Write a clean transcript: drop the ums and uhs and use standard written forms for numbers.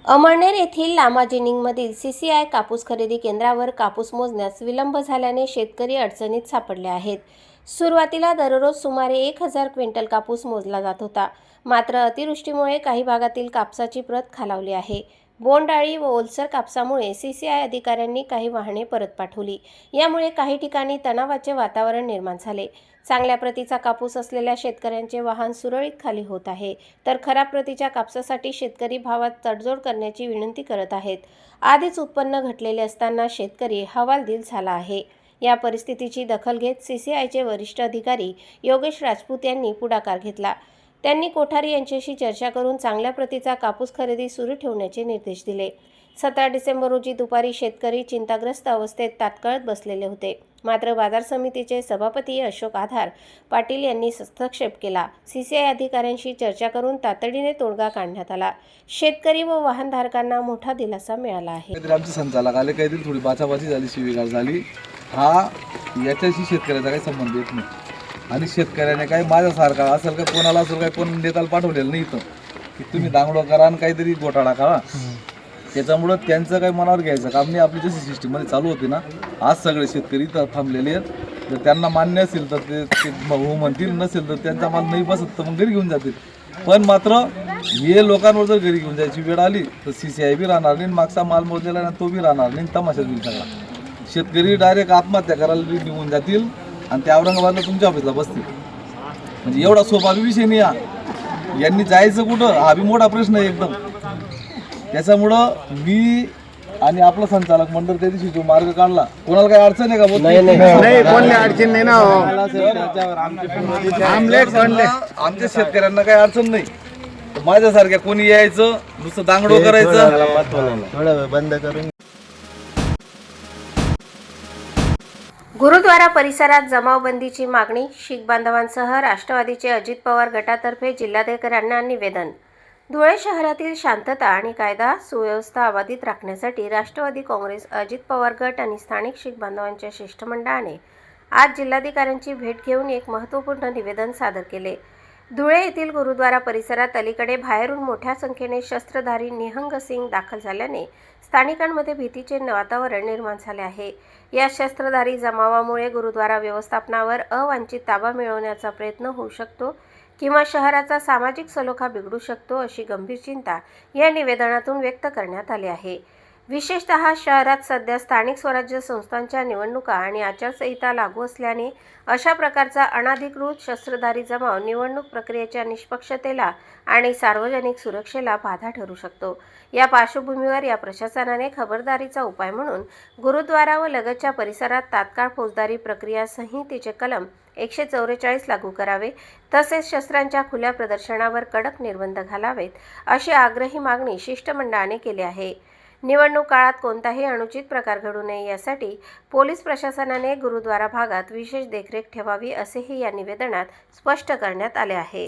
अमळनेर येथील लामाजिनिंगमधील सीसीआय कापूस खरेदी केंद्रावर कापूस मोजण्यास विलंब झाल्याने शेतकरी अडचणीत सापडले आहेत। सुरुवातीला दररोज सुमारे 1000 क्विंटल कापूस मोजला जात होता। मात्र अतिवृष्टीमुळे काही भागातील कापसाची प्रत खालावली आहे। बोंडअळी व ओलसर कापसामुळे सीसीआय अधिकाऱ्यांनी काही वाहने परत पाठवली। यामुळे काही ठिकाणी तणावाचे वातावरण निर्माण झाले। चांगल्या प्रतीचा कापूस असलेल्या शेतकऱ्यांचे वाहन सुरळीत खाली होत आहे, तर खराब प्रतीच्या कापसासाठी शेतकरी भावात तडजोड करण्याची विनंती करत आहेत। आधीच उत्पन्न घटलेले असताना शेतकरी हवालदिल झाला आहे। या परिस्थितीची दखल घेत सीसीआयचे वरिष्ठ अधिकारी योगेश राजपूत यांनी पुढाकार घेतला। त्यांनी कोठारी यांच्याशी चर्चा करून चांगल्या प्रतीचा कापूस खरेदी सुरू ठेवण्याचे निर्देश दिले। 17 डिसेंबर रोजी दुपारी शेतकरी चिंताग्रस्त अवस्थेत ताटकळत बसलेले होते। मात्र बाजार समितीचे सभापती अशोक आधार पाटील यांनी हस्तक्षेप केला। सीसीआय अधिकाऱ्यांशी चर्चा करून तातडीने तोडगा काढण्यात आला। शेतकरी व वाहनधारकांना मोठा दिलासा मिळाला आहे। आमचे संचालक आले, काहीतरी थोडी बाचाबाची झाली, शिवीगाळ झाली। हा याच्याशी शेतकऱ्याचा काही संबंध येत नाही आणि शेतकऱ्याने काय माझ्यासारखा असेल का कोणाला असेल काय कोण नेताला पाठवलेलं नाही इथं की तुम्ही दांगडो करा आणि काहीतरी घोटाळा करा। त्याच्यामुळं त्यांचं काही मनावर घ्यायचं काम नाही। आपली जशी सिस्टीममध्ये चालू होती ना, आज सगळे शेतकरी इथं थांबलेले आहेत। जर त्यांना मान्य असेल तर ते हो म्हणतील, नसेल तर त्यांचा माल नाही बसत तर मग घरी घेऊन जातील। पण मात्र हे लोकांवर जर घरी घेऊन जायची वेळ आली तर सीसीआय बी राहणार नाही, मागचा माल मोजलेला ना तो बी राहणार नाही, तमाशाच होईल सगळा। शेतकरी डायरेक्ट आत्महत्या करायला निघून जातील आणि त्या औरंगाबादला तुमच्या ऑफिसला बसतील। म्हणजे एवढा सोपा विषय नाही हा। यांनी जायचं कुठं हा बी मोठा प्रश्न आहे एकदम। त्याच्यामुळं मी आणि आपलं संचालक मंडळ त्या दिवशी जो मार्ग काढला, कोणाला काही अडचण आहे का? नाही, कोणली अडचण नाही ना। आमच्या शेतकऱ्यांना काही अडचण नाही। माझ्यासारख्या कोणी यायचं नुसतं दांगडो करायचं बंद करून। गुरुद्वारा परिसरात जमावबंदीची मागणी, शीख बांधवांसह राष्ट्रवादीचे अजित पवार गटातर्फे जिल्हाधिकाऱ्यांना निवेदन। धुळे शहरातील शांतता आणि कायदा सुव्यवस्था अबाधित राखण्यासाठी राष्ट्रवादी काँग्रेस, अजित पवार गट आणि स्थानिक शीख बांधवांच्या शिष्टमंडळाने आज जिल्हाधिकाऱ्यांची भेट घेऊन एक महत्त्वपूर्ण निवेदन सादर केले। धुळे येथील गुरुद्वारा परिसरात अलीकडे बाहेरून मोठ्या संख्येने शस्त्रधारी निहंग सिंग दाखल झाल्याने स्थानिकांमध्ये भीतीचे वातावरण निर्माण झाले आहे। या शस्त्रधारी जमावामुळे गुरुद्वारा व्यवस्थापनावर अवांछित ताबा मिळवण्याचा प्रयत्न होऊ शकतो किंवा शहराचा सामाजिक सलोखा बिघडू शकतो, अशी गंभीर चिंता या निवेदनातून व्यक्त करण्यात आली आहे। विशेषतः शहरात सध्या स्थानिक स्वराज्य संस्थांच्या निवडणुका आणि आचारसंहिता लागू असल्याने अशा प्रकारचा अनधिकृत शस्त्रधारी जमाव निवडणूक प्रक्रियेच्या निष्पक्षतेला आणि सार्वजनिक सुरक्षेला बाधा ठरू शकतो। या पार्श्वभूमीवर या प्रशासनाने खबरदारीचा उपाय म्हणून गुरुद्वारा व लगतच्या परिसरात तात्काळ फौजदारी प्रक्रिया संहितेचे कलम 144 लागू करावे, तसेच शस्त्रांच्या खुल्या प्रदर्शनावर कडक निर्बंध घालावेत, अशी आग्रही मागणी शिष्टमंडळाने केली आहे। निवडणूक काळात कोणताही अनुचित प्रकार घडू नये यासाठी पोलीस प्रशासनाने गुरुद्वारा भागात विशेष देखरेख ठेवावी, असेही या निवेदनात स्पष्ट करण्यात आले आहे।